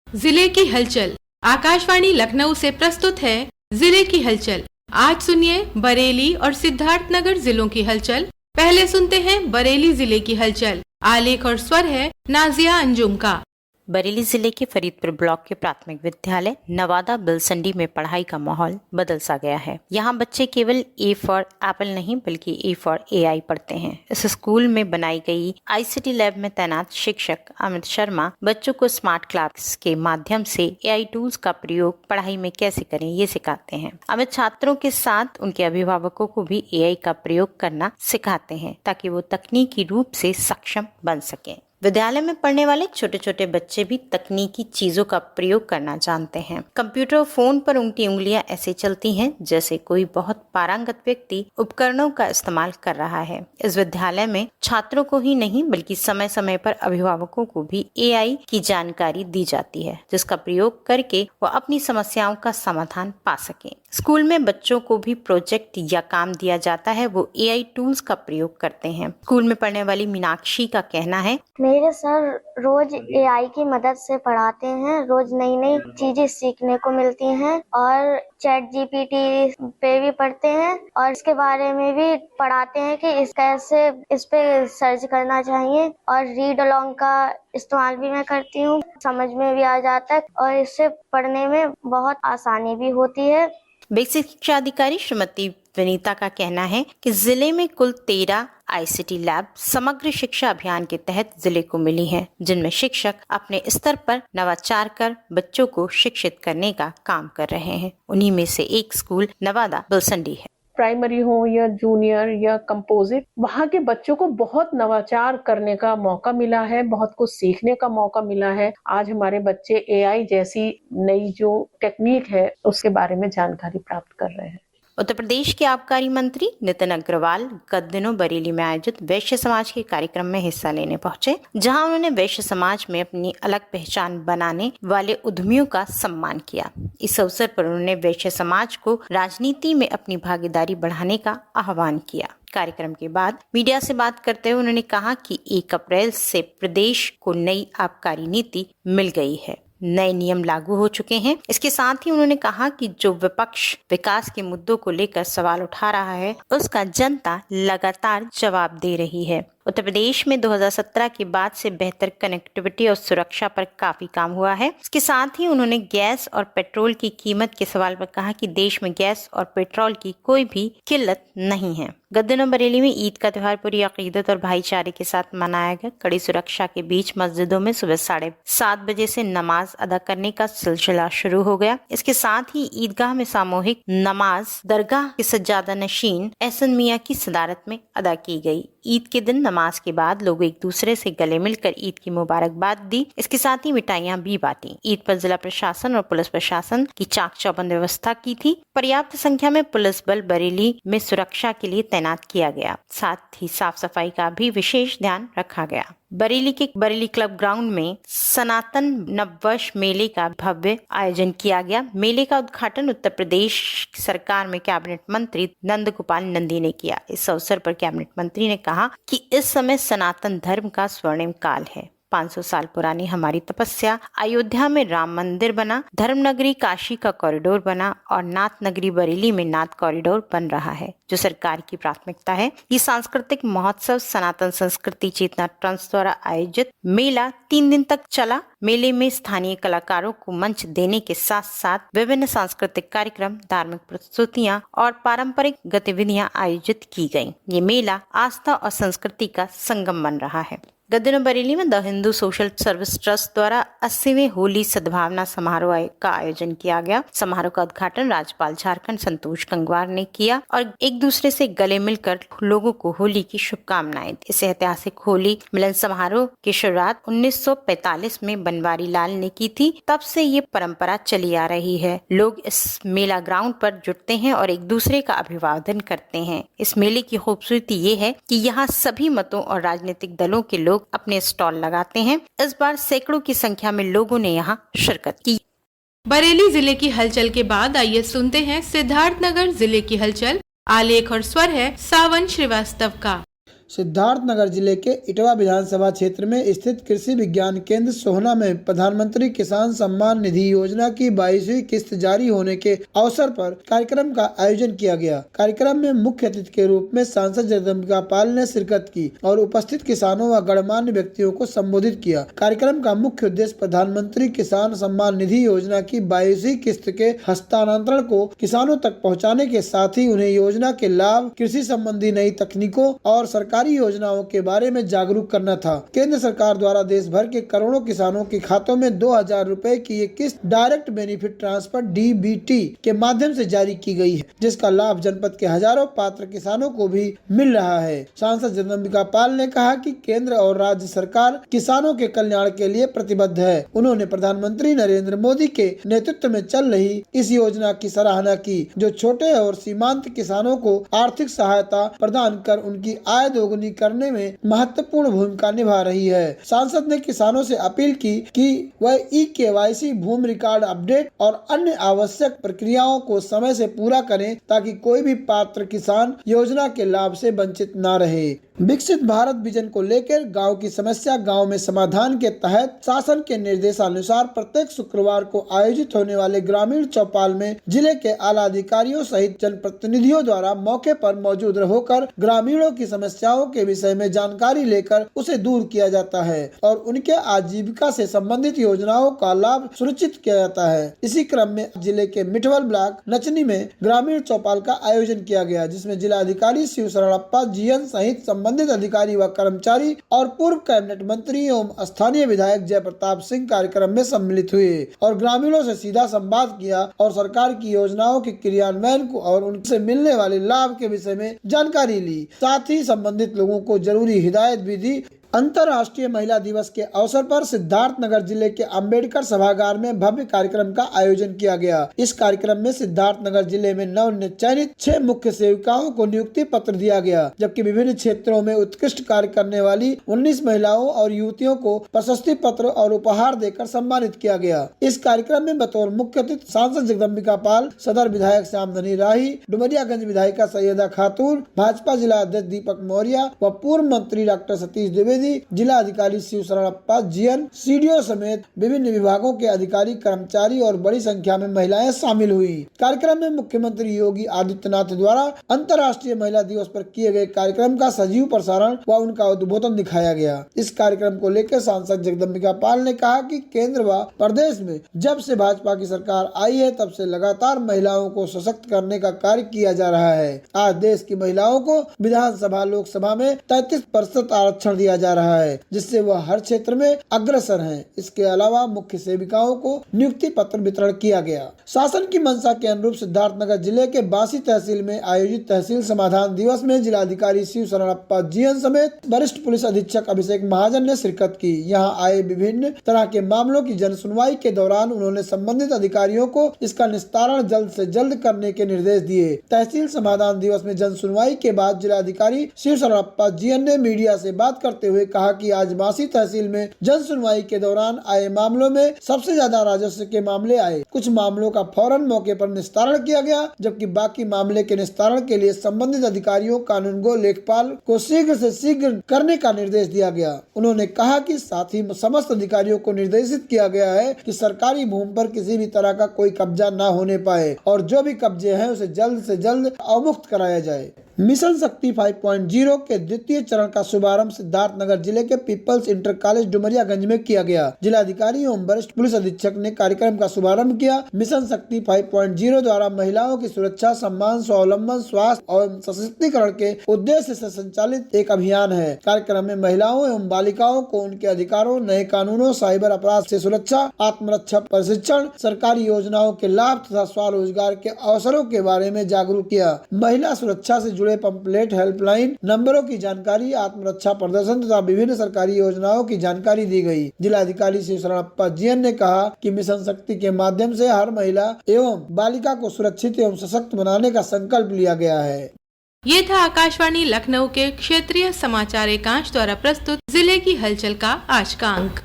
जिले की हलचल। आकाशवाणी लखनऊ से प्रस्तुत है जिले की हलचल। आज सुनिए बरेली और सिद्धार्थनगर जिलों की हलचल। पहले सुनते हैं बरेली जिले की हलचल। आलेख और स्वर है नाजिया अंजुम का। बरेली जिले के फरीदपुर ब्लॉक के प्राथमिक विद्यालय नवादा बिलसंडी में पढ़ाई का माहौल बदल सा गया है। यहाँ बच्चे केवल ए फॉर एप्पल नहीं बल्कि ए फॉर AI पढ़ते हैं। इस स्कूल में बनाई गई ICT लैब में तैनात शिक्षक अमित शर्मा बच्चों को स्मार्ट क्लास के माध्यम से AI टूल्स का प्रयोग पढ़ाई में कैसे करें ये सिखाते हैं। अमित छात्रों के साथ उनके अभिभावकों को भी AI का प्रयोग करना सिखाते हैं ताकि वो तकनीकी रूप से सक्षम बन सकें। विद्यालय में पढ़ने वाले छोटे छोटे बच्चे भी तकनीकी चीजों का प्रयोग करना जानते हैं। कंप्यूटर और फोन पर उनकी उंगलियां ऐसे चलती हैं जैसे कोई बहुत पारंगत व्यक्ति उपकरणों का इस्तेमाल कर रहा है। इस विद्यालय में छात्रों को ही नहीं बल्कि समय समय पर अभिभावकों को भी AI की जानकारी दी जाती है जिसका प्रयोग करके वो अपनी समस्याओं का समाधान पा सके। स्कूल में बच्चों को भी प्रोजेक्ट या काम दिया जाता है, वो AI टूल्स का प्रयोग करते हैं। स्कूल में पढ़ने वाली मीनाक्षी का कहना है, मेरे सर रोज AI की मदद से पढ़ाते हैं। रोज नई नई चीजें सीखने को मिलती हैं और चैट GPT पे भी पढ़ते हैं और इसके बारे में भी पढ़ाते हैं कि इस पे सर्च करना चाहिए। और रीड अलोंग का इस्तेमाल भी मैं करती हूँ, समझ में भी आ जाता है और इससे पढ़ने में बहुत आसानी भी होती है। बेसिक शिक्षा अधिकारी श्रीमती विनीता का कहना है कि जिले में कुल 13 ICT लैब समग्र शिक्षा अभियान के तहत जिले को मिली हैं, जिनमें शिक्षक अपने स्तर पर नवाचार कर बच्चों को शिक्षित करने का काम कर रहे हैं। उन्हीं में से एक स्कूल नवादा बिलसंडी है। प्राइमरी हो या जूनियर या कंपोजिट, वहाँ के बच्चों को बहुत नवाचार करने का मौका मिला है, बहुत कुछ सीखने का मौका मिला है। आज हमारे बच्चे AI जैसी नई जो टेक्निक है उसके बारे में जानकारी प्राप्त कर रहे हैं। उत्तर प्रदेश के आबकारी मंत्री नितिन अग्रवाल गत दिनों बरेली में आयोजित वैश्य समाज के कार्यक्रम में हिस्सा लेने पहुंचे, जहां उन्होंने वैश्य समाज में अपनी अलग पहचान बनाने वाले उद्यमियों का सम्मान किया। इस अवसर पर उन्होंने वैश्य समाज को राजनीति में अपनी भागीदारी बढ़ाने का आह्वान किया। कार्यक्रम के बाद मीडिया से बात करते हुए उन्होंने कहा कि 1 अप्रैल से प्रदेश को नई आबकारी नीति मिल गई है, नए नियम लागू हो चुके हैं। इसके साथ ही उन्होंने कहा कि जो विपक्ष विकास के मुद्दों को लेकर सवाल उठा रहा है उसका जनता लगातार जवाब दे रही है। उत्तर प्रदेश में 2017 के बाद से बेहतर कनेक्टिविटी और सुरक्षा पर काफी काम हुआ है। इसके साथ ही उन्होंने गैस और पेट्रोल की कीमत के सवाल पर कहा कि देश में गैस और पेट्रोल की कोई भी किल्लत नहीं है। गत दिनों बरेली में ईद का त्योहार पूरी अकीदत और भाईचारे के साथ मनाया गया। कड़ी सुरक्षा के बीच मस्जिदों में सुबह 7:30 बजे से नमाज अदा करने का सिलसिला शुरू हो गया। इसके साथ ही ईदगाह में सामूहिक नमाज दरगाह के सज्जादा नशीन एहसन मियां की सदारत में अदा की गई। ईद के दिन नमाज के बाद लोग एक दूसरे से गले मिलकर ईद की मुबारकबाद दी। इसके साथ ही मिठाइयां भी बांटी। ईद पर जिला प्रशासन और पुलिस प्रशासन की चाक चौबंद व्यवस्था की थी। पर्याप्त संख्या में पुलिस बल बरेली में सुरक्षा के लिए तैनात किया गया। साथ ही साफ सफाई का भी विशेष ध्यान रखा गया। बरेली के बरेली क्लब ग्राउंड में सनातन नववर्ष मेले का भव्य आयोजन किया गया। मेले का उद्घाटन उत्तर प्रदेश सरकार में कैबिनेट मंत्री नंद गोपाल नंदी ने किया। इस अवसर पर कैबिनेट मंत्री ने कहा कि इस समय सनातन धर्म का स्वर्णिम काल है। 500 साल पुरानी हमारी तपस्या, अयोध्या में राम मंदिर बना, धर्मनगरी काशी का कॉरिडोर बना और नाथ नगरी बरेली में नाथ कॉरिडोर बन रहा है, जो सरकार की प्राथमिकता है। ये सांस्कृतिक महोत्सव सनातन संस्कृति चेतना ट्रस्ट द्वारा आयोजित मेला 3 दिन तक चला। मेले में स्थानीय कलाकारों को मंच देने के साथ साथ विभिन्न सांस्कृतिक कार्यक्रम, धार्मिक प्रस्तुतियां और पारंपरिक गतिविधियां आयोजित की गयी। ये मेला आस्था और संस्कृति का संगम बन रहा है। गत दिनों बरेली में the Hindu social service trust द्वारा 80वें होली सद्भावना समारोह का आयोजन किया गया। समारोह का उद्घाटन राज्यपाल झारखंड संतोष गंगवार ने किया और एक दूसरे से गले मिलकर लोगों को होली की शुभकामनाएं दी। इस ऐतिहासिक होली मिलन समारोह की शुरुआत 1945 में बनवारी लाल ने की थी। तब से ये परंपरा चली आ रही है। लोग इस मेला ग्राउंड पर जुटते हैं और एक दूसरे का अभिवादन करते हैं। इस मेले की खूबसूरती ये है कि यहाँ सभी मतों और राजनीतिक दलों के लोग अपने स्टॉल लगाते हैं। इस बार सैकड़ों की संख्या में लोगों ने यहाँ शिरकत की। बरेली जिले की हलचल के बाद आइए सुनते हैं सिद्धार्थनगर जिले की हलचल। आलेख और स्वर है सावन श्रीवास्तव का। सिद्धार्थनगर जिले के इटवा विधानसभा क्षेत्र में स्थित कृषि विज्ञान केंद्र सोहना में प्रधानमंत्री किसान सम्मान निधि योजना की 22वीं किस्त जारी होने के अवसर पर कार्यक्रम का आयोजन किया गया। कार्यक्रम में मुख्य अतिथि के रूप में सांसद जगदम्बिका पाल ने शिरकत की और उपस्थित किसानों व गणमान्य व्यक्तियों को संबोधित किया। कार्यक्रम का मुख्य उद्देश्य प्रधानमंत्री किसान सम्मान निधि योजना की 22वीं किस्त के हस्तांतरण को किसानों तक पहुँचाने के साथ ही उन्हें योजना के लाभ, कृषि संबंधी नई तकनीकों और सरकारी योजनाओं के बारे में जागरूक करना था। केंद्र सरकार द्वारा देश भर के करोड़ों किसानों के खातों में 2000 रुपए की ये किस्त डायरेक्ट बेनिफिट ट्रांसफर DBT के माध्यम से जारी की गई है, जिसका लाभ जनपद के हजारों पात्र किसानों को भी मिल रहा है। सांसद जगदम्बिका पाल ने कहा कि केंद्र और राज्य सरकार किसानों के कल्याण के लिए प्रतिबद्ध है। उन्होंने प्रधानमंत्री नरेंद्र मोदी के नेतृत्व में चल रही इस योजना की सराहना की, जो छोटे और सीमांत किसानों को आर्थिक सहायता प्रदान कर उनकी आय दोगुनी करने में महत्वपूर्ण भूमिका निभा रही है। सांसद ने किसानों से अपील की कि वह eKYC, भूमि रिकॉर्ड अपडेट और अन्य आवश्यक प्रक्रियाओं को समय से पूरा करें ताकि कोई भी पात्र किसान योजना के लाभ से वंचित न रहे। विकसित भारत विजन को लेकर गांव की समस्या गांव में समाधान के तहत शासन के निर्देशानुसार प्रत्येक शुक्रवार को आयोजित होने वाले ग्रामीण चौपाल में जिले के आला अधिकारियों सहित जनप्रतिनिधियों द्वारा मौके पर मौजूद होकर ग्रामीणों की समस्याओं के विषय में जानकारी लेकर उसे दूर किया जाता है और उनके आजीविका से संबंधित योजनाओं का लाभ सुनिश्चित किया जाता है। इसी क्रम में जिले के मिठवल ब्लॉक नचनी में ग्रामीण चौपाल का आयोजन किया गया, जिसमें जिला अधिकारी शिव शरणप्पा GN सहित संबंधित अधिकारी व कर्मचारी और पूर्व कैबिनेट मंत्री एवं स्थानीय विधायक जय प्रताप सिंह कार्यक्रम में सम्मिलित हुए और ग्रामीणों से सीधा संवाद किया और सरकार की योजनाओं के क्रियान्वयन को और उनसे मिलने वाले लाभ के विषय में जानकारी ली। साथ ही संबंधित लोगों को जरूरी हिदायत भी दी। अंतर्राष्ट्रीय महिला दिवस के अवसर पर सिद्धार्थनगर जिले के अंबेडकर सभागार में भव्य कार्यक्रम का आयोजन किया गया। इस कार्यक्रम में सिद्धार्थनगर जिले में नव चयनित 6 मुख्य सेविकाओं को नियुक्ति पत्र दिया गया, जबकि विभिन्न क्षेत्रों में उत्कृष्ट कार्य करने वाली 19 महिलाओं और युवतियों को प्रशस्ति पत्र और उपहार देकर सम्मानित किया गया। इस कार्यक्रम में बतौर मुख्य अतिथि सांसद जगदम्बिका पाल, सदर विधायक श्यामधनी राही, डुमरियागंज विधायिका सैयदा खातून, भाजपा जिला अध्यक्ष दीपक मौर्य व पूर्व मंत्री डॉक्टर सतीश द्विवेदी, जिला अधिकारी शिव शरणप्पा GN, CDO समेत विभिन्न विभागों के अधिकारी, कर्मचारी और बड़ी संख्या में महिलाएं शामिल हुई। कार्यक्रम में मुख्यमंत्री योगी आदित्यनाथ द्वारा अंतर्राष्ट्रीय महिला दिवस पर किए गए कार्यक्रम का सजीव प्रसारण व उनका उद्बोधन दिखाया गया। इस कार्यक्रम को लेकर सांसद जगदम्बिका पाल ने कहा कि केंद्र व प्रदेश में जब से भाजपा की सरकार आई है तब से लगातार महिलाओं को सशक्त करने का कार्य किया जा रहा है। आज देश की महिलाओं को विधानसभा, लोकसभा में 33% आरक्षण दिया जा रहा है, जिससे वह हर क्षेत्र में अग्रसर हैं। इसके अलावा मुख्य सेविकाओं को नियुक्ति पत्र वितरण किया गया। शासन की मंशा के अनुरूप सिद्धार्थनगर जिले के बासी तहसील में आयोजित तहसील समाधान दिवस में जिलाधिकारी शिव शरणप्पा GN समेत वरिष्ठ पुलिस अधीक्षक अभिषेक महाजन ने शिरकत की। यहाँ आए विभिन्न तरह के मामलों की जन सुनवाई के दौरान उन्होंने संबंधित अधिकारियों को इसका निस्तारण जल्द से जल्द करने के निर्देश दिए। तहसील समाधान दिवस में जन सुनवाई के बाद जिलाधिकारी शिव शरणप्पा GN ने मीडिया से बात करते हुए कहा कि आज बासी तहसील में जन सुनवाई के दौरान आए मामलों में सबसे ज्यादा राजस्व के मामले आए। कुछ मामलों का फौरन मौके पर निस्तारण किया गया, जबकि बाकी मामले के निस्तारण के लिए संबंधित अधिकारियों, कानूनगो, लेखपाल को शीघ्र से शीघ्र करने का निर्देश दिया गया। उन्होंने कहा कि साथ ही समस्त अधिकारियों को निर्देशित किया गया है कि सरकारी भूमि पर किसी भी तरह का कोई कब्जा न होने पाए और जो भी कब्जे हैं उसे जल्द से जल्द अवमुक्त कराया जाए। मिशन शक्ति 5.0 के द्वितीय चरण का शुभारंभ सिद्धार्थनगर जिले के पीपल्स इंटर कॉलेज डुमरियागंज में किया गया। जिलाधिकारी एवं वरिष्ठ पुलिस अधीक्षक ने कार्यक्रम का शुभारंभ किया। मिशन शक्ति 5.0 द्वारा महिलाओं की सुरक्षा, सम्मान, स्वावलंबन, स्वास्थ्य और सशक्तिकरण के उद्देश्य से संचालित एक अभियान है। कार्यक्रम में महिलाओं एवं बालिकाओं को उनके अधिकारों, नए कानूनों, साइबर अपराध से सुरक्षा, आत्मरक्षा प्रशिक्षण, सरकारी योजनाओं के लाभ तथा स्वरोजगार के अवसरों के बारे में जागरूक किया। महिला सुरक्षा से जुड़े पंपलेट, हेल्पलाइन नंबरों की जानकारी, आत्मरक्षा प्रदर्शन तथा विभिन्न सरकारी योजनाओं की जानकारी दी गई। जिलाधिकारी शिव शरणप्पा GN ने कहा कि मिशन शक्ति के माध्यम से हर महिला एवं बालिका को सुरक्षित एवं सशक्त बनाने का संकल्प लिया गया है। ये था आकाशवाणी लखनऊ के क्षेत्रीय समाचार एकांश द्वारा प्रस्तुत जिले की हलचल का आज का अंक।